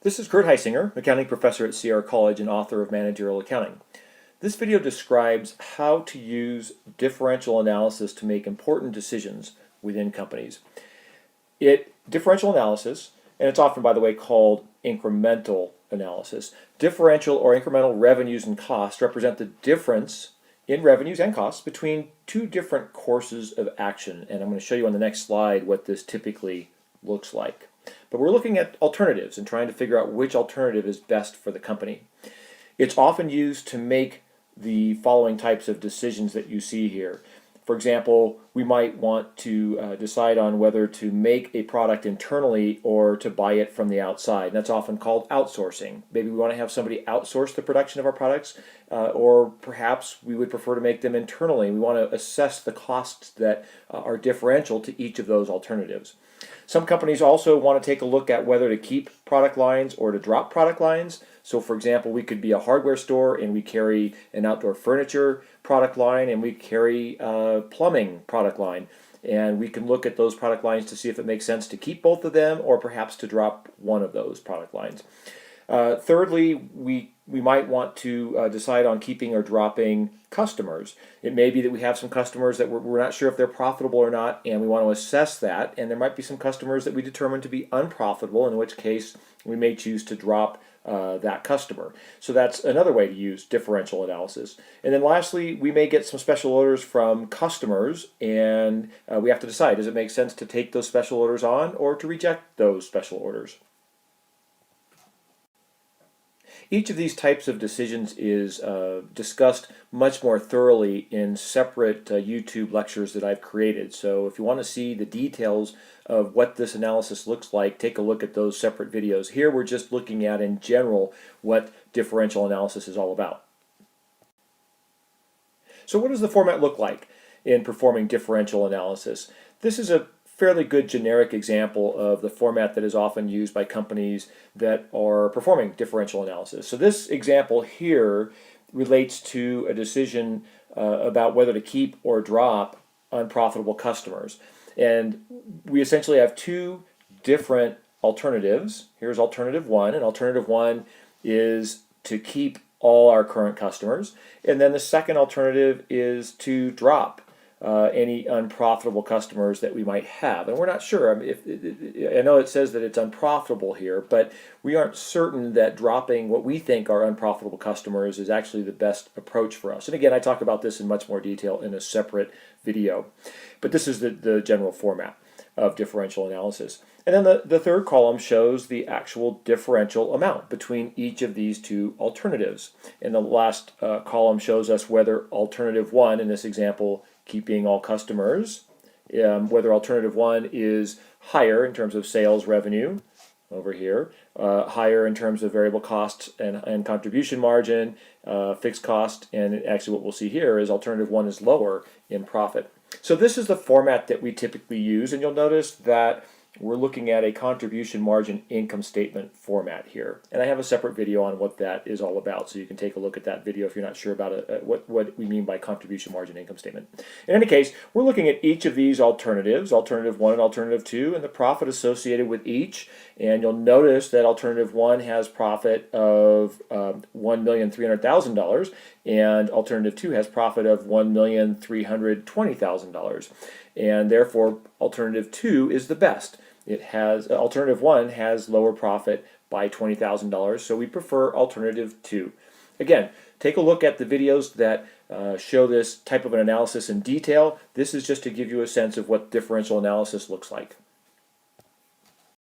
This is Kurt Heisinger, accounting professor at Sierra College and author of Managerial Accounting. This video describes how to use differential analysis to make important decisions within companies. Differential analysis, and it's often, by the way, called incremental analysis. Differential or incremental revenues and costs represent the difference in revenues and costs between two different courses of action. And I'm going to show you on the next slide what this typically looks like. But we're looking at alternatives and trying to figure out which alternative is best for the company. It's often used to make the following types of decisions that you see here. For example, we might want to decide on whether to make a product internally or to buy it from the outside. And that's often called outsourcing. Maybe we want to have somebody outsource the production of our products, or perhaps we would prefer to make them internally. We want to assess the costs that are differential to each of those alternatives. Some companies also want to take a look at whether to keep product lines or to drop product lines. So for example, we could be a hardware store and we carry an outdoor furniture product line and we carry a plumbing product line. And we can look at those product lines to see if it makes sense to keep both of them or perhaps to drop one of those product lines. Thirdly, we might want to decide on keeping or dropping customers. It may be that we have some customers that we're not sure if they're profitable or not, and we want to assess that. And there might be some customers that we determine to be unprofitable, in which case we may choose to drop that customer. So that's another way to use differential analysis. And then lastly, we may get some special orders from customers, and we have to decide, does it make sense to take those special orders on or to reject those special orders? Each of these types of decisions is discussed much more thoroughly in separate YouTube lectures that I've created. So if you want to see the details of what this analysis looks like, take a look at those separate videos. Here we're just looking at, in general, what differential analysis is all about. So what does the format look like in performing differential analysis? This is a fairly good generic example of the format that is often used by companies that are performing differential analysis. So this example here relates to a decision about whether to keep or drop unprofitable customers. And we essentially have two different alternatives. Here's alternative one, and alternative one is to keep all our current customers. And then the second alternative is to drop any unprofitable customers that we might have. And we're not sure. I know it says that it's unprofitable here, but we aren't certain that dropping what we think are unprofitable customers is actually the best approach for us. And again, I talk about this in much more detail in a separate video. But this is the general format of differential analysis. And then the third column shows the actual differential amount between each of these two alternatives. And the last column shows us whether alternative one, in this example, keeping all customers, whether alternative one is higher in terms of sales revenue over here, higher in terms of variable costs and contribution margin, fixed cost, and actually what we'll see here is alternative one is lower in profit. So this is the format that we typically use, and you'll notice that we're looking at a contribution margin income statement format here. And I have a separate video on what that is all about, so you can take a look at that video if you're not sure about what we mean by contribution margin income statement. In any case, we're looking at each of these alternatives, alternative one and alternative two, and the profit associated with each. And you'll notice that alternative one has profit of $1,300,000, and alternative two has profit of $1,320,000. And therefore, alternative two is the best. Alternative one has lower profit by $20,000, so we prefer alternative two. Again, take a look at the videos that show this type of an analysis in detail. This is just to give you a sense of what differential analysis looks like.